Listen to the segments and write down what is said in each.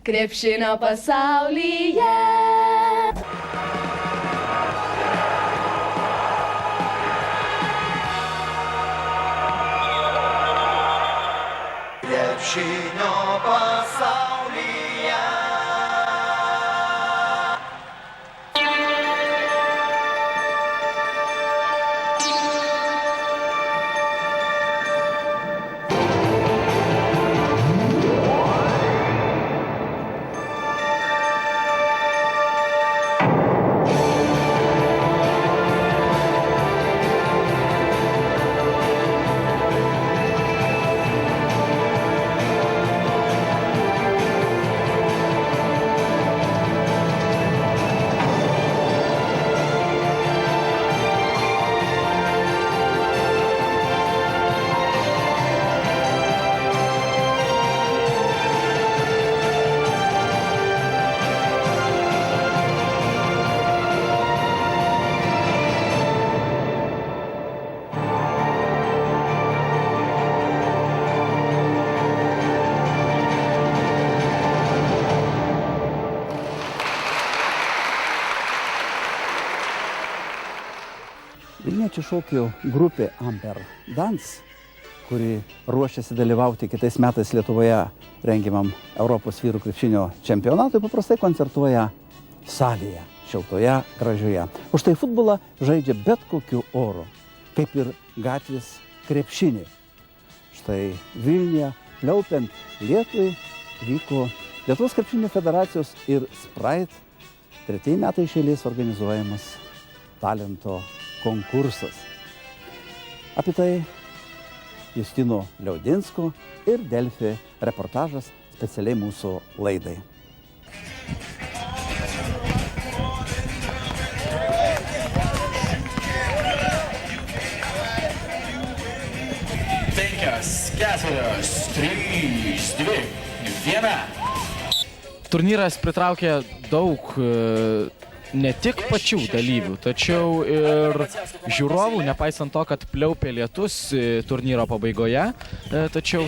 krepšinio pasaulyje. Krepšinio pasaulyje. Vilniečių šokių grupė Amper Dance, kuri ruošiasi dalyvauti kitais metais Lietuvoje rengiamam Europos vyrų krepšinio čempionatui, paprastai koncertuoja salėje, šiltoje, gražioje. Už tai futbolą žaidžia bet kokiu oru, kaip ir gatvės krepšinį. Štai Vilniuje, pliaupiant Lietuvai, vyko Lietuvos krepšinio federacijos ir Sprite 3 metai iš eilės organizuojamas talento konkursas. Apie tai Justino Liaudinsko ir Delfi reportažas specialiai mūsų laidai. Penkios, 4, 3, 2, 1. Turnyras pritraukė daug ne tik pačių dalyvių, tačiau ir žiūrovų, nepaisant to, kad pliaupė lietus turnyro pabaigoje, tačiau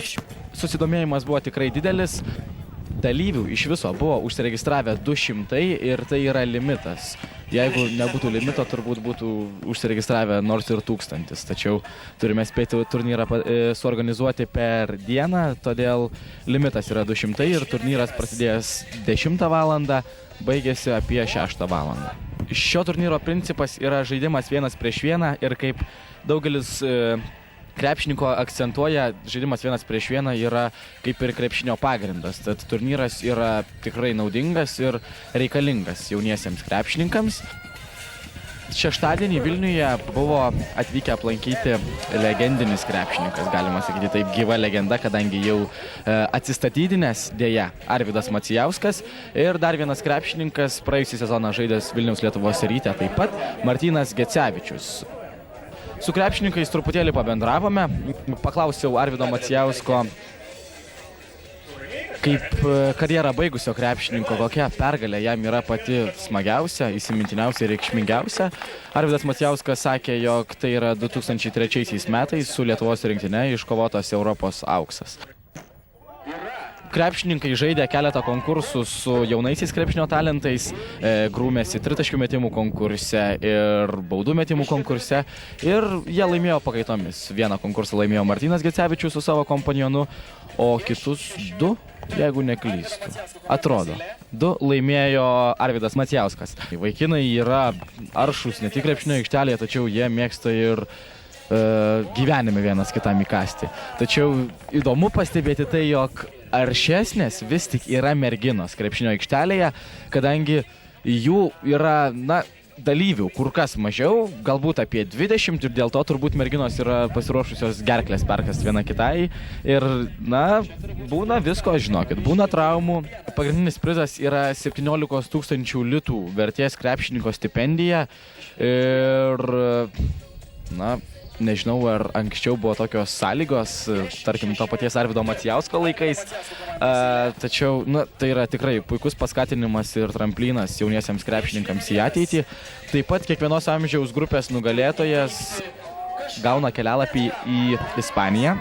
susidomėjimas buvo tikrai didelis. Dalyvių iš viso buvo užsiregistravę 200 ir tai yra limitas. Jeigu nebūtų limito, turbūt būtų užsiregistravę nors ir 1000. Tačiau turime spėti turnyrą suorganizuoti per dieną, todėl limitas yra 200 ir turnyras prasidėjęs 10 valandą, baigėsi apie 6 valandą. Šio turnyro principas yra žaidimas 1-1 ir kaip daugelis krepšininko akcentuoja, žaidimas 1-1 yra kaip ir krepšinio pagrindas. Tad turnyras yra tikrai naudingas ir reikalingas jauniesiems krepšininkams. Šeštadienį Vilniuje buvo atvykę aplankyti legendinis krepšininkas, galima sakyti taip, gyva legenda, kadangi jau atsistatydinęs dėja Arvydas Macijauskas ir dar vienas krepšininkas praėjusį sezoną žaidęs Vilniaus Lietuvos Ryte, taip pat Martynas Gecevičius. Su krepšininkais truputėlį pabendravome, paklausiau Arvydo Macijausko, kaip karjerą baigusio krepšininko, kokia pergalė jam yra pati smagiausia, įsimintiniausia ir reikšmingiausia. Arvydas Macijauskas sakė, jog tai yra 2003 metais su Lietuvos rinktine iškovotas Europos auksas. Krepšininkai žaidė keletą konkursų su jaunaisiais krepšinio talentais, grūmėsi tritaškių metimų konkurse ir baudų metimų konkurse ir jie laimėjo pakaitomis. Vieną konkursą laimėjo Martynas Gecevičius su savo kompanionu, o kitus 2, jeigu neklystu, atrodo, 2 laimėjo Arvydas Macijauskas. Vaikinai yra aršūs ne tik krepšinio aikštelėje, tačiau jie mėgsta ir gyvenime vienas kitam įkasti. Tačiau įdomu pastebėti tai, jog aršesnės vis tik yra merginos krepšinio aikštelėje, kadangi jų yra, dalyvių kur kas mažiau, galbūt apie 20 ir dėl to turbūt merginos yra pasiruošusios gerklės perkast viena kitai ir, būna visko, žinokit, būna traumų. Pagrindinis prizas yra 17 000 litų vertės krepšininko stipendija ir, nežinau, ar anksčiau buvo tokios sąlygos, tarkim, to paties Arvydo Macijausko laikais, tačiau, tai yra tikrai puikus paskatinimas ir tramplinas jauniesiems krepšininkams į ateitį. Taip pat kiekvienos amžiaus grupės nugalėtojas gauna kelialapį į Ispaniją,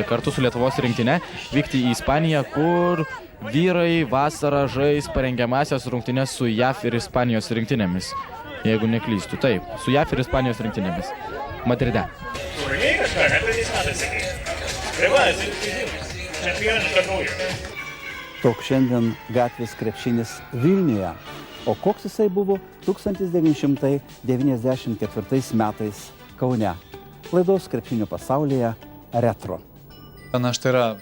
kartu su Lietuvos rinktine vykti į Ispaniją, kur vyrai vasarą žais parengiamasias rungtynes su JAF ir Ispanijos rinktinėmis. Jeigu neklystu. Taip, su JAF ir Ispanijos rinktinėmis. Madride. Toks šiandien gatvės krepšinis Vilniuje. O koks jisai buvo 1994 metais Kaune. Laidos krepšinio pasaulyje retro. Na, štai yra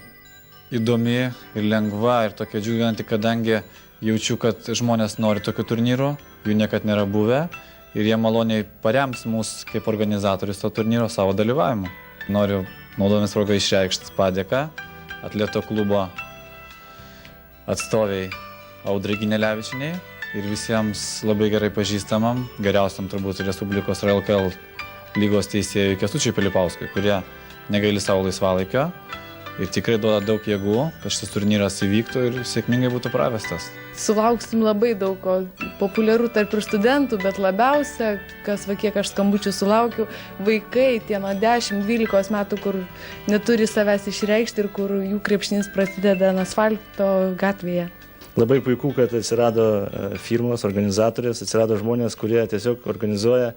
įdomi ir lengva ir tokia džiuginanti, kadangi jaučiu, kad žmonės nori tokių turnyrų, jų niekad nėra buvę ir jie maloniai parems mus kaip organizatorius to turnyro savo dalyvavimu. Noriu naudomis progą išreikšti padėką atleto klubo atstoviai Audrai Ginelevičienei ir visiems labai gerai pažįstamam, geriausiam turbūt Respublikos RLKL lygos teisėjui Kęstučiui Pilipauskui, kurie negaili savo laisvalaikio ir tikrai duoda daug jėgų, kad šis turnyras įvyktų ir sėkmingai būtų pravestas. Sulauksim labai daug ko populiarų tarp ir studentų, bet labiausia, kas va kiek aš skambučių sulaukiu, vaikai tie nuo 10-12 metų, kur neturi savęs išreikšti ir kur jų krepšinis prasideda ant asfalto gatvėje. Labai puiku, kad atsirado firmos, organizatorės, atsirado žmonės, kurie tiesiog organizuoja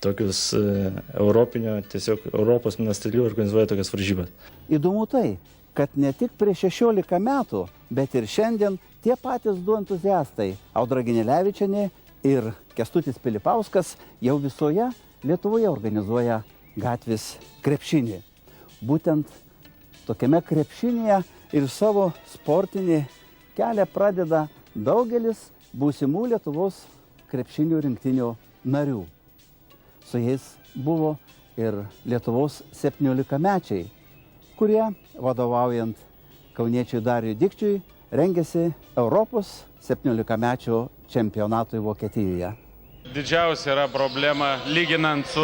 tokius tiesiog Europos masteliu organizuoja tokias varžybas. Įdomu tai, kad ne tik prieš 16 metų, bet ir šiandien tie patys du entuziastai Audra Ginelevičienė ir Kęstutis Pilipauskas jau visoje Lietuvoje organizuoja gatvės krepšinį. Būtent tokiame krepšinėje ir savo sportinį kelią pradeda daugelis būsimų Lietuvos krepšinio rinktinių narių. Su jais buvo ir Lietuvos 17-mečiai, kurie, vadovaujant kauniečiui Dariui Dikčiui, rengėsi Europos 17-mečio čempionatui Vokietijoje. Didžiausia yra problema, lyginant su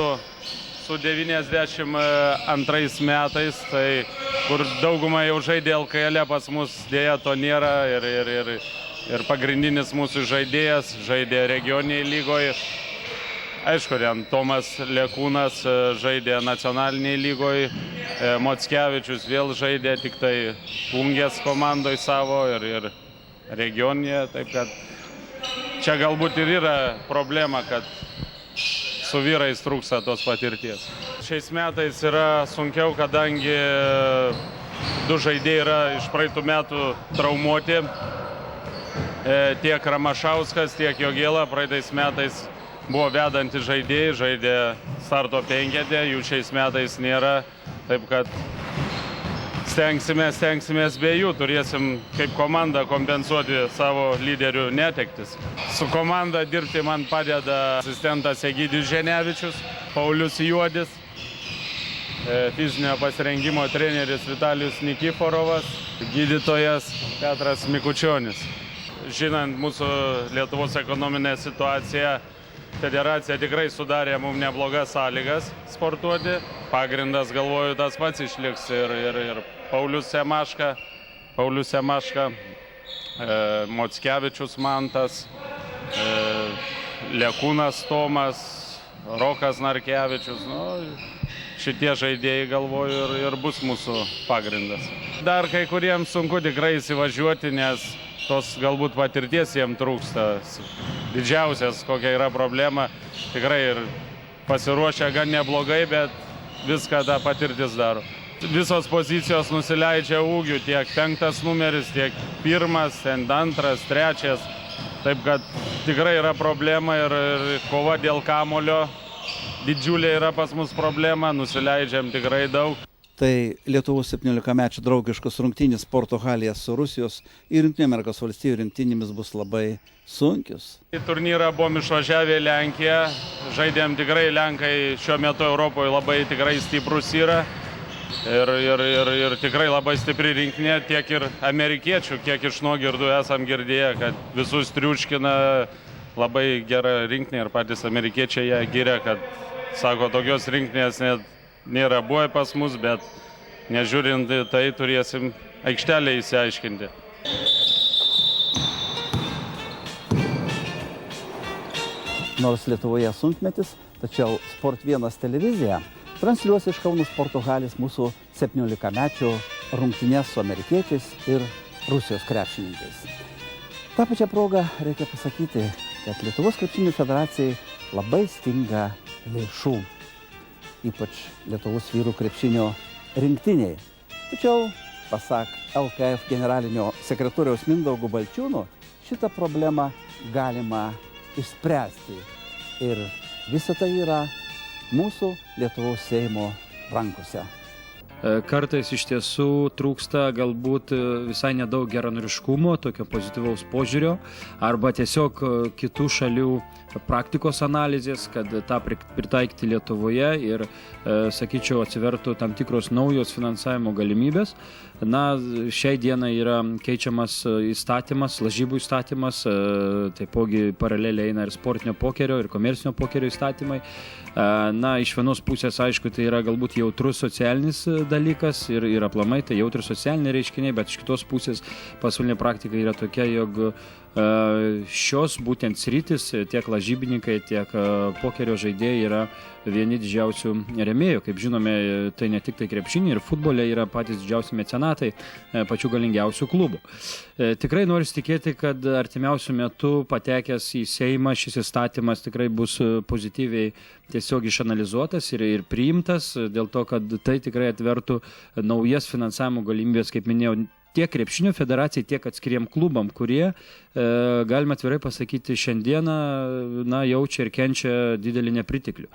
92 metais, tai kur dauguma jau žaidė LKL, pas mus dėja to nėra ir pagrindinis mūsų žaidėjas žaidė regioniniai lygoje. Aišku, Tomas Lekūnas žaidė nacionaliniai lygoje, Mockevičius vėl žaidė tik tai Plungės komandoje savo ir regioninėje. Taip kad čia galbūt ir yra problema, kad su vyrais trūksta tos patirties. Šiais metais yra sunkiau, kadangi du žaidėjai yra iš praeitų metų traumuoti. Tiek Ramašauskas, tiek Jogėla praeitais metais buvo vedanti žaidėjai, žaidė starto penketę, jų šiais metais nėra, taip kad stengsimės be jų, turėsim kaip komanda kompensuoti savo lyderių netektis. Su komanda dirbti man padeda asistentas Egidijus Ženevičius, Paulius Juodis, fizinio pasirengimo treneris Vitalijus Nikiforovas, gydytojas Petras Mikučionis. Žinant mūsų Lietuvos ekonominę situaciją, federacija tikrai sudarė mums neblogas sąlygas sportuoti. Pagrindas, galvoju, tas pats išliks ir Paulius Semaška, Mockevičius Mantas, Lekūnas Tomas, Rokas Narkevičius. Šitie žaidėjai, galvoju, ir bus mūsų pagrindas. Dar kai kuriems sunku tikrai įsivažiuoti, nes tos galbūt patirties jiems trūksta. Didžiausias, kokia yra problema, tikrai ir pasiruošę gan neblogai, bet viską tą patirtis daro. Visos pozicijos nusileidžia ūgių, tiek 5 numeris, tiek 1, 2, 3. Taip kad tikrai yra problema ir kova dėl kamulio. Didžiulė yra pas mus problema, nusileidžiam tikrai daug. Tai Lietuvos 17-mečių draugiškos rungtynės sporto halėje su Rusijos ir Jungtinių Amerikos valstijų rinktinėmis bus labai sunkius. Į turnyrą buvom išvažiavę į Lenkiją, žaidėm tikrai Lenkai šiuo metu Europoje labai tikrai stiprus yra ir tikrai labai stipri rinkinė, tiek ir amerikiečių, kiek iš nuogirdų esam girdėję, kad visus triuškina labai gera rinkinė ir patys amerikiečiai ją giria, kad sako, tokios rinkinės net nėra buvę pas mus, bet nežiūrint tai turėsim aikštelę įsiaiškinti. Nors Lietuvoje sunkmetis, tačiau Sport 1 televizija transliuos iš Kauno sporto halės mūsų 17-mečio rungtynes su amerikiečiais ir Rusijos krepšininkais. Ta pačia proga reikia pasakyti, kad Lietuvos krepšinio federacijai labai stinga lėšų, ypač Lietuvos vyrų krepšinio rinktiniai. Tačiau, pasak LKF generalinio sekretoriaus Mindaugo Balčiūno, šitą problemą galima išspręsti. Ir visa tai yra mūsų Lietuvos Seimo rankose. Kartais iš tiesų trūksta galbūt visai nedaug geranoriškumo, tokio pozityvaus požiūrio, arba tiesiog kitų šalių praktikos analizės, kad tą pritaikyti Lietuvoje ir, sakyčiau, atsivertų tam tikros naujos finansavimo galimybės. Na, šiai dienai yra keičiamas įstatymas, lažybų įstatymas, taipogi paraleliai eina ir sportinio pokerio, ir komercinio pokerio įstatymai. Na, iš vienos pusės, aišku, tai yra galbūt jautrus socialinis dalykas ir aplamai tai jautrus socialiniai reiškiniai, bet iš kitos pusės pasaulinė praktika yra tokia, jog šios būtent sritis, tiek lažybininkai, tiek pokerio žaidėjai yra vieni didžiausių rėmėjų. Kaip žinome, tai ne tik tai krepšinį, ir futbole yra patys didžiausi mecenatai pačių galingiausių klubų. Tikrai noriu tikėti, kad artimiausių metų patekęs į Seimą šis įstatymas tikrai bus pozityviai tiesiog išanalizuotas ir priimtas, dėl to, kad tai tikrai atvertų naujas finansavimo galimybės, kaip minėjau, tiek krepšinio federacijai, tiek atskiriem klubam, kurie, galime atvirai pasakyti, šiandieną jaučia ir kenčia didelį nepriteklių.